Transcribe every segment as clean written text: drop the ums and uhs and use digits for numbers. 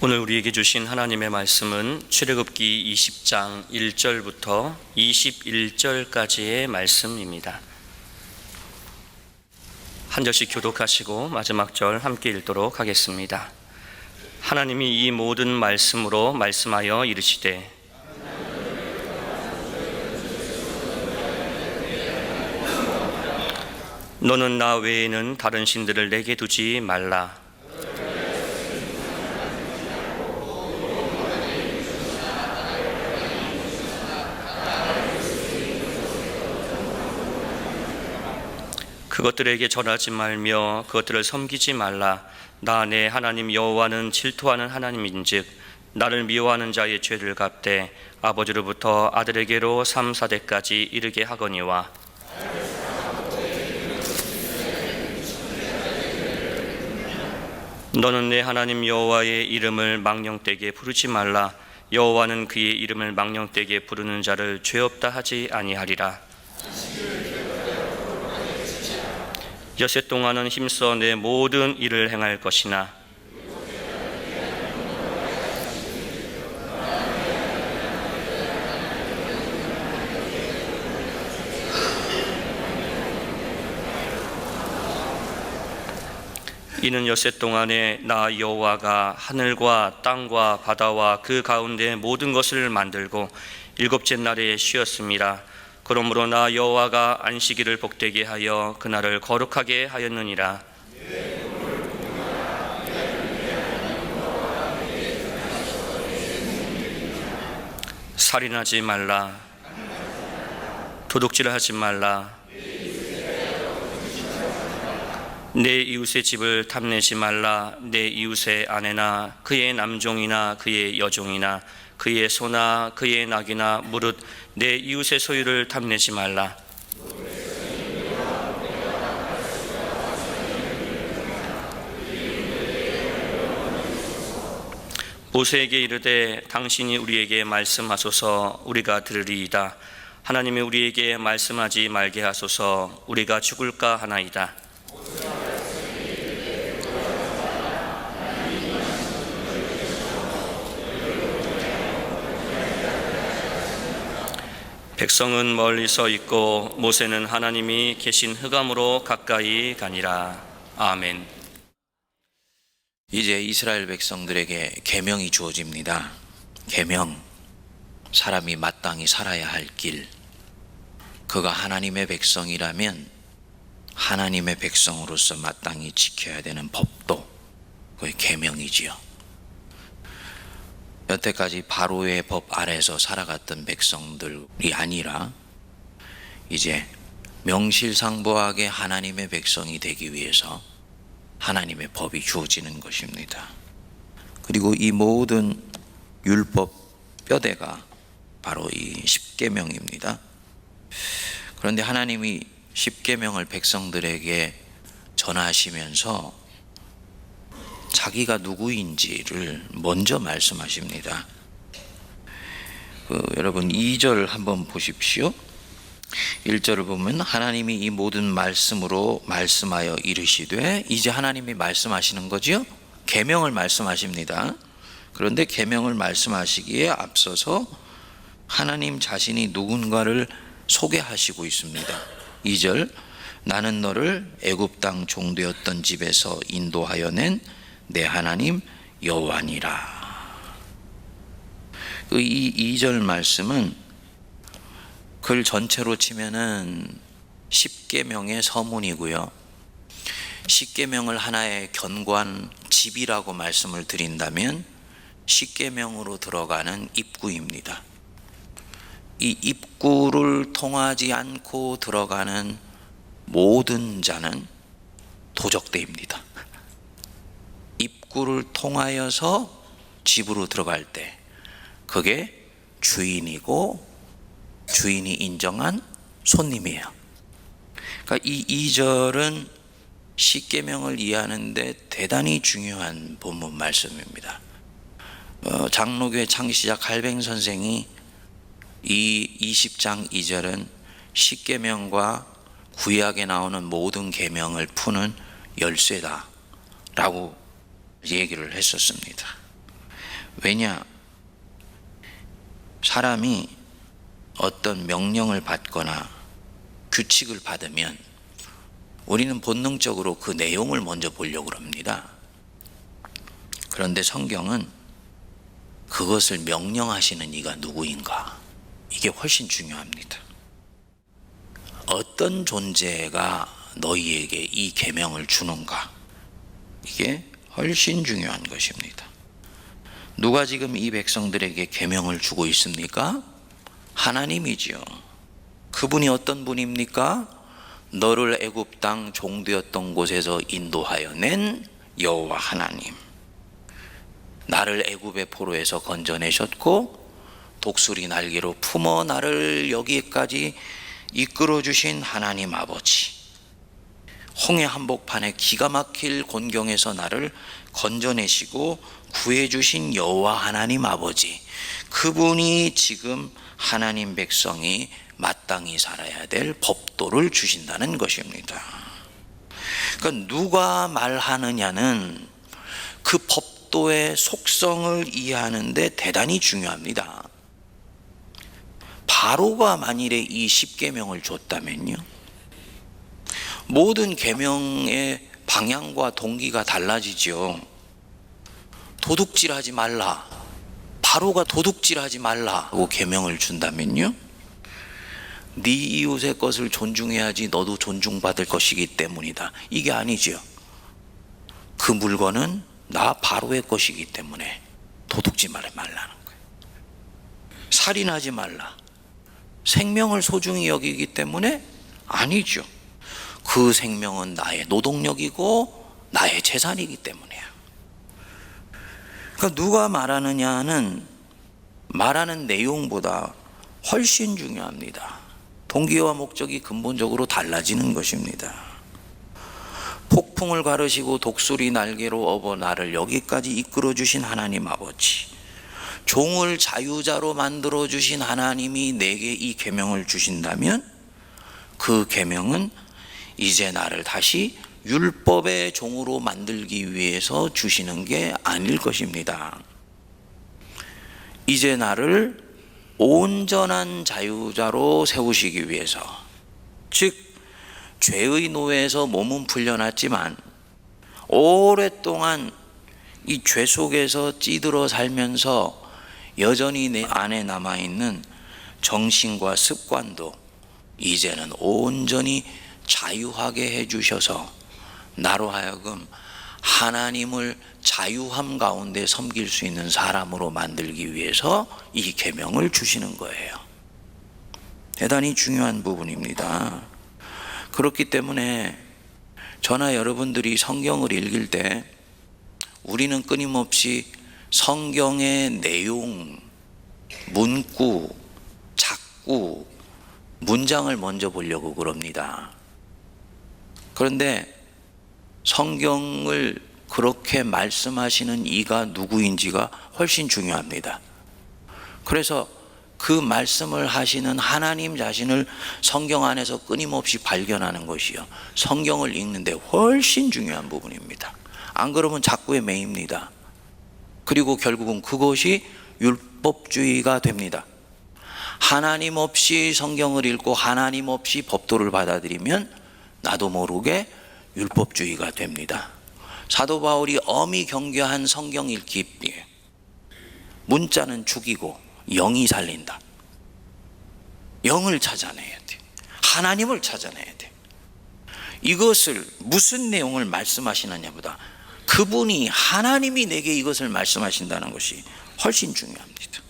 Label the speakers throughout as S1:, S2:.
S1: 오늘 우리에게 주신 하나님의 말씀은 출애굽기 20장 1절부터 21절까지의 말씀입니다. 한 절씩 교독하시고 마지막 절 함께 읽도록 하겠습니다. 하나님이 이 모든 말씀으로 말씀하여 이르시되 너는 나 외에는 다른 신들을 내게 두지 말라. 그것들에게 절하지 말며 그것들을 섬기지 말라. 나 내 하나님 여호와는 질투하는 하나님인즉 나를 미워하는 자의 죄를 갚되 아버지로부터 아들에게로 3, 4대까지 이르게 하거니와 너는 내 하나님 여호와의 이름을 망령되게 부르지 말라. 여호와는 그의 이름을 망령되게 부르는 자를 죄 없다 하지 아니하리라. 엿새 동안은 힘써 내 모든 일을 행할 것이나 이는 엿새 동안에 나 여호와가 하늘과 땅과 바다와 그 가운데 모든 것을 만들고 일곱째 날에 쉬었습니다. 그러므로 나 여호와가 안식일을 복되게 하여 그날을 거룩하게 하였느니라. 살인하지 말라. 도둑질하지 말라. 내 이웃의 집을 탐내지 말라. 내 이웃의 아내나 그의 남종이나 그의 여종이나 그의 소나 그의 낙이나 무릇 내 이웃의 소유를 탐내지 말라. 모세에게 이르되 당신이 우리에게 말씀하소서 우리가 들으리이다. 하나님이 우리에게 말씀하지 말게 하소서 우리가 죽을까 하나이다. 백성은 멀리 서 있고 모세는 하나님이 계신 흑암으로 가까이 가니라. 아멘.
S2: 이제 이스라엘 백성들에게 계명이 주어집니다. 계명, 사람이 마땅히 살아야 할 길. 그가 하나님의 백성이라면 하나님의 백성으로서 마땅히 지켜야 되는 법도 그의 계명이지요. 여태까지 바로의 법 아래서 살아갔던 백성들이 아니라 이제 명실상부하게 하나님의 백성이 되기 위해서 하나님의 법이 주어지는 것입니다. 그리고 이 모든 율법 뼈대가 바로 이 십계명입니다. 그런데 하나님이 십계명을 백성들에게 전하시면서 자기가 누구인지를 먼저 말씀하십니다. 여러분 2절 한번 보십시오. 1절을 보면 하나님이 이 모든 말씀으로 말씀하여 이르시되, 이제 하나님이 말씀하시는 거죠. 계명을 말씀하십니다. 그런데 계명을 말씀하시기에 앞서서 하나님 자신이 누군가를 소개하시고 있습니다. 2절 나는 너를 애굽 땅 종되었던 집에서 인도하여 낸 내 하나님 여호와니라. 이 2절 말씀은 글 전체로 치면은 십계명의 서문이고요. 십계명을 하나의 견고한 집이라고 말씀을 드린다면 십계명으로 들어가는 입구입니다. 이 입구를 통하지 않고 들어가는 모든 자는 도적대입니다. 입구를 통하여서 집으로 들어갈 때 그게 주인이고 주인이 인정한 손님이에요. 그러니까 이 2절은 십계명을 이해하는 데 대단히 중요한 본문 말씀입니다. 장로교회 창시자 칼뱅 선생이 이 20장 2절은 십계명과 구약에 나오는 모든 계명을 푸는 열쇠다 라고 얘기를 했었습니다. 왜냐? 사람이 어떤 명령을 받거나 규칙을 받으면 우리는 본능적으로 그 내용을 먼저 보려고 합니다. 그런데 성경은 그것을 명령하시는 이가 누구인가? 이게 훨씬 중요합니다. 어떤 존재가 너희에게 이 계명을 주는가? 이게 훨씬 중요한 것입니다. 누가 지금 이 백성들에게 계명을 주고 있습니까? 하나님이지요. 그분이 어떤 분입니까? 너를 애굽 땅 종되었던 곳에서 인도하여 낸 여호와 하나님. 나를 애굽의 포로에서 건져내셨고 독수리 날개로 품어 나를 여기까지 이끌어 주신 하나님 아버지. 홍해 한복판에 기가 막힐 곤경에서 나를 건져내시고 구해주신 여호와 하나님 아버지. 그분이 지금 하나님 백성이 마땅히 살아야 될 법도를 주신다는 것입니다. 그러니까 누가 말하느냐는 그 법도의 속성을 이해하는 데 대단히 중요합니다. 바로가 만일에 이 10계명을 줬다면요, 모든 계명의 방향과 동기가 달라지죠. 도둑질하지 말라. 바로가 도둑질하지 말라고 계명을 준다면요, 네 이웃의 것을 존중해야지 너도 존중받을 것이기 때문이다. 이게 아니죠. 그 물건은 나 바로의 것이기 때문에 도둑질 말라는 거예요. 살인하지 말라. 생명을 소중히 여기기 때문에 아니죠. 그 생명은 나의 노동력이고 나의 재산이기 때문이에요. 그러니까 누가 말하느냐는 말하는 내용보다 훨씬 중요합니다. 동기와 목적이 근본적으로 달라지는 것입니다. 폭풍을 가르시고 독수리 날개로 업어 나를 여기까지 이끌어 주신 하나님 아버지, 종을 자유자로 만들어 주신 하나님이 내게 이 계명을 주신다면 그 계명은 이제 나를 다시 율법의 종으로 만들기 위해서 주시는 게 아닐 것입니다. 이제 나를 온전한 자유자로 세우시기 위해서, 즉 죄의 노예에서 몸은 풀려났지만 오랫동안 이 죄 속에서 찌들어 살면서 여전히 내 안에 남아있는 정신과 습관도 이제는 온전히 자유하게 해주셔서 나로 하여금 하나님을 자유함 가운데 섬길 수 있는 사람으로 만들기 위해서 이 계명을 주시는 거예요. 대단히 중요한 부분입니다. 그렇기 때문에 저나 여러분들이 성경을 읽을 때 우리는 끊임없이 성경의 내용, 문구, 작구, 문장을 먼저 보려고 그럽니다. 그런데 성경을 그렇게 말씀하시는 이가 누구인지가 훨씬 중요합니다. 그래서 그 말씀을 하시는 하나님 자신을 성경 안에서 끊임없이 발견하는 것이요, 성경을 읽는데 훨씬 중요한 부분입니다. 안 그러면 작구에 매입니다. 그리고 결국은 그것이 율법주의가 됩니다. 하나님 없이 성경을 읽고 하나님 없이 법도를 받아들이면 나도 모르게 율법주의가 됩니다. 사도 바울이 엄히 경계한 성경 읽기, 문자는 죽이고 영이 살린다. 영을 찾아내야 돼. 하나님을 찾아내야 돼. 이것을 무슨 내용을 말씀하시느냐보다 그분이, 하나님이 내게 이것을 말씀하신다는 것이 훨씬 중요합니다.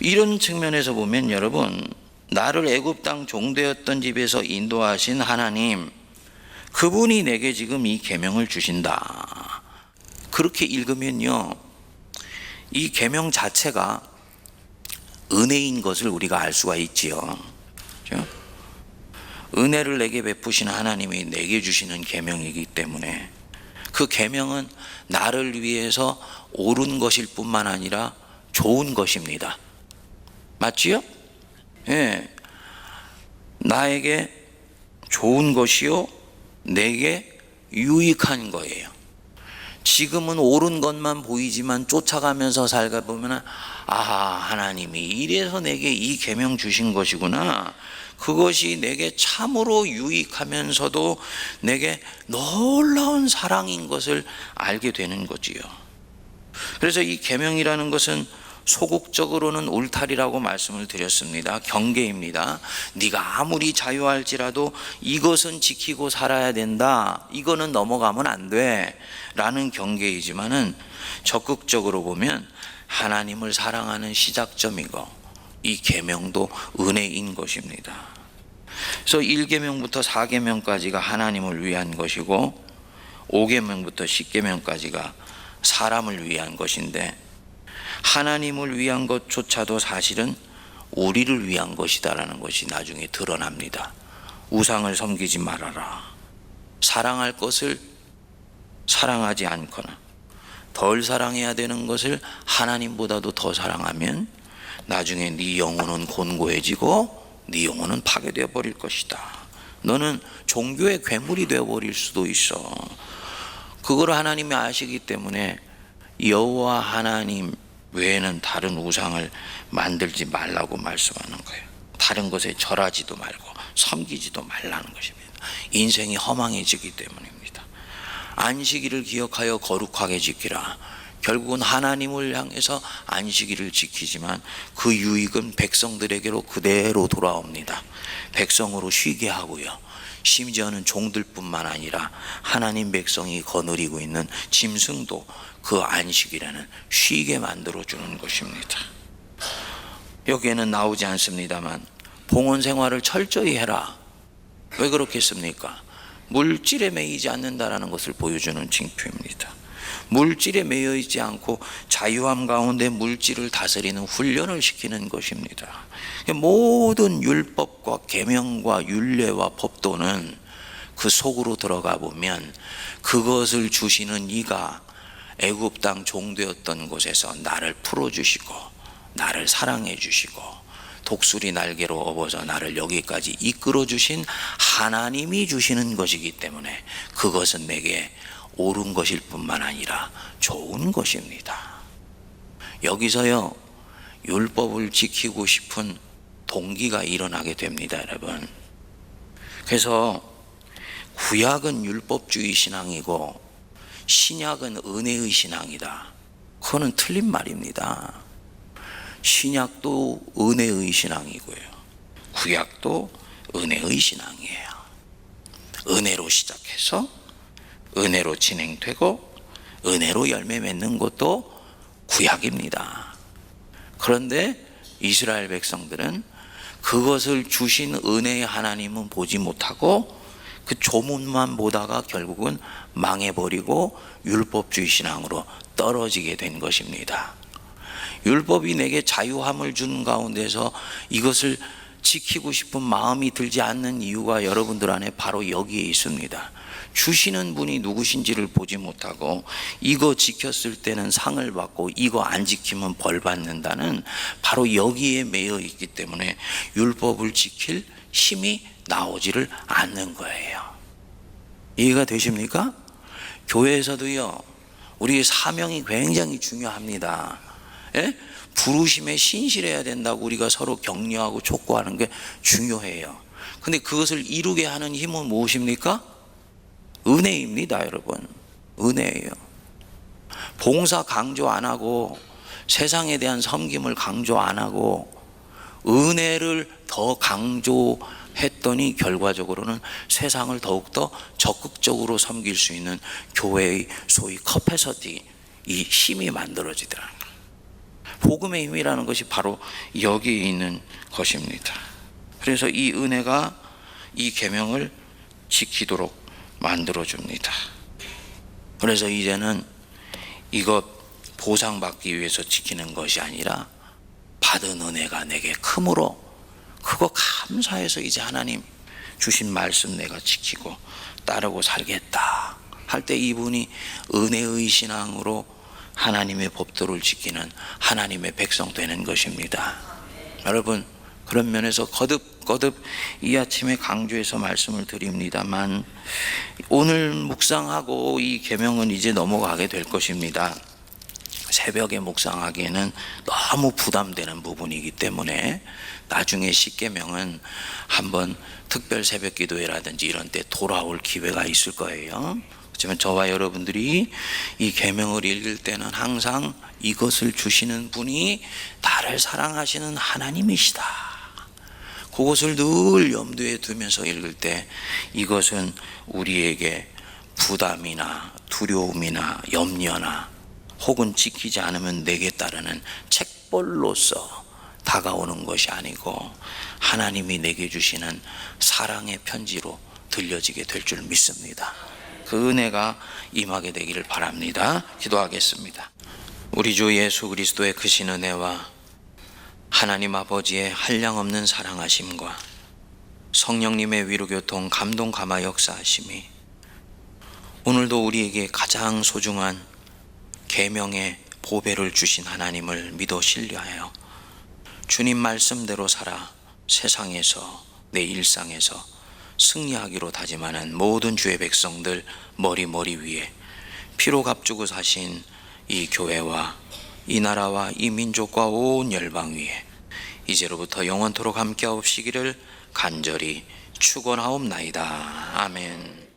S2: 이런 측면에서 보면 여러분, 나를 애굽 땅 종되었던 집에서 인도하신 하나님, 그분이 내게 지금 이 계명을 주신다. 그렇게 읽으면요, 이 계명 자체가 은혜인 것을 우리가 알 수가 있지요. 그렇죠? 은혜를 내게 베푸신 하나님이 내게 주시는 계명이기 때문에 그 계명은 나를 위해서 옳은 것일 뿐만 아니라 좋은 것입니다. 맞지요? 예. 나에게 좋은 것이요, 내게 유익한 거예요. 지금은 옳은 것만 보이지만 쫓아가면서 살다 보면 하나님이 이래서 내게 이 계명 주신 것이구나. 그것이 내게 참으로 유익하면서도 내게 놀라운 사랑인 것을 알게 되는 거지요. 그래서 이 계명이라는 것은 소극적으로는 울타리라고 말씀을 드렸습니다. 경계입니다. 네가 아무리 자유할지라도 이것은 지키고 살아야 된다, 이거는 넘어가면 안 돼 라는 경계이지만은 적극적으로 보면 하나님을 사랑하는 시작점이고 이 계명도 은혜인 것입니다. 그래서 1계명부터 4계명까지가 하나님을 위한 것이고 5계명부터 10계명까지가 사람을 위한 것인데, 하나님을 위한 것조차도 사실은 우리를 위한 것이다라는 것이 나중에 드러납니다. 우상을 섬기지 말아라. 사랑할 것을 사랑하지 않거나 덜 사랑해야 되는 것을 하나님보다도 더 사랑하면 나중에 네 영혼은 곤고해지고 네 영혼은 파괴되어 버릴 것이다. 너는 종교의 괴물이 되어 버릴 수도 있어. 그걸 하나님이 아시기 때문에 여호와 하나님 외에는 다른 우상을 만들지 말라고 말씀하는 거예요. 다른 것에 절하지도 말고 섬기지도 말라는 것입니다. 인생이 허망해지기 때문입니다. 안식일을 기억하여 거룩하게 지키라. 결국은 하나님을 향해서 안식일을 지키지만 그 유익은 백성들에게로 그대로 돌아옵니다. 백성으로 쉬게 하고요, 심지어는 종들뿐만 아니라 하나님 백성이 거느리고 있는 짐승도 그 안식일에는 쉬게 만들어주는 것입니다. 여기에는 나오지 않습니다만 봉헌 생활을 철저히 해라. 왜 그렇겠습니까? 물질에 매이지 않는다라는 것을 보여주는 징표입니다. 물질에 매여 있지 않고 자유함 가운데 물질을 다스리는 훈련을 시키는 것입니다. 모든 율법과 계명과 율례와 법도는 그 속으로 들어가 보면 그것을 주시는 이가 애굽 땅 종되었던 곳에서 나를 풀어주시고 나를 사랑해 주시고 독수리 날개로 업어서 나를 여기까지 이끌어 주신 하나님이 주시는 것이기 때문에 그것은 내게 옳은 것일 뿐만 아니라 좋은 것입니다. 여기서요, 율법을 지키고 싶은 동기가 일어나게 됩니다, 여러분. 그래서 구약은 율법주의 신앙이고 신약은 은혜의 신앙이다. 그거는 틀린 말입니다. 신약도 은혜의 신앙이고요, 구약도 은혜의 신앙이에요. 은혜로 시작해서 은혜로 진행되고 은혜로 열매 맺는 것도 구약입니다. 그런데 이스라엘 백성들은 그것을 주신 은혜의 하나님은 보지 못하고 그 조문만 보다가 결국은 망해버리고 율법주의 신앙으로 떨어지게 된 것입니다. 율법이 내게 자유함을 준 가운데서 이것을 지키고 싶은 마음이 들지 않는 이유가 여러분들 안에 바로 여기에 있습니다. 주시는 분이 누구신지를 보지 못하고 이거 지켰을 때는 상을 받고 이거 안 지키면 벌 받는다는 바로 여기에 매여 있기 때문에 율법을 지킬 힘이 나오지를 않는 거예요. 이해가 되십니까? 교회에서도요, 우리의 사명이 굉장히 중요합니다. 예? 부르심에 신실해야 된다고 우리가 서로 격려하고 촉구하는 게 중요해요. 근데 그것을 이루게 하는 힘은 무엇입니까? 은혜입니다, 여러분. 은혜예요. 봉사 강조 안 하고 세상에 대한 섬김을 강조 안 하고 은혜를 더 강조했더니 결과적으로는 세상을 더욱더 적극적으로 섬길 수 있는 교회의 소위 커패서티, 이 힘이 만들어지더라는 거예요. 복음의 힘이라는 것이 바로 여기에 있는 것입니다. 그래서 이 은혜가 이 계명을 지키도록 만들어줍니다. 그래서 이제는 이것 보상받기 위해서 지키는 것이 아니라 받은 은혜가 내게 크므로 그거 감사해서 이제 하나님 주신 말씀 내가 지키고 따르고 살겠다 할 때 이분이 은혜의 신앙으로 하나님의 법도를 지키는 하나님의 백성 되는 것입니다. 여러분, 그런 면에서 거듭 이 아침에 강조해서 말씀을 드립니다만, 오늘 묵상하고 이 계명은 이제 넘어가게 될 것입니다. 새벽에 묵상하기에는 너무 부담되는 부분이기 때문에 나중에 십계명은 한번 특별 새벽 기도회라든지 이런 때 돌아올 기회가 있을 거예요. 하지만 저와 여러분들이 이 계명을 읽을 때는 항상 이것을 주시는 분이 나를 사랑하시는 하나님이시다, 그것을 늘 염두에 두면서 읽을 때 이것은 우리에게 부담이나 두려움이나 염려나 혹은 지키지 않으면 내게 따르는 책벌로서 다가오는 것이 아니고 하나님이 내게 주시는 사랑의 편지로 들려지게 될 줄 믿습니다. 그 은혜가 임하게 되기를 바랍니다. 기도하겠습니다. 우리 주 예수 그리스도의 크신 은혜와 하나님 아버지의 한량없는 사랑하심과 성령님의 위로교통 감동 감화 역사하심이 오늘도 우리에게 가장 소중한 계명의 보배를 주신 하나님을 믿어 신뢰하여 주님 말씀대로 살아 세상에서 내 일상에서 승리하기로 다짐하는 모든 주의 백성들 머리 위에 피로 값주고 사신 이 교회와 이 나라와 이 민족과 온 열방 위에 이제로부터 영원토록 함께하옵시기를 간절히 축원하옵나이다. 아멘.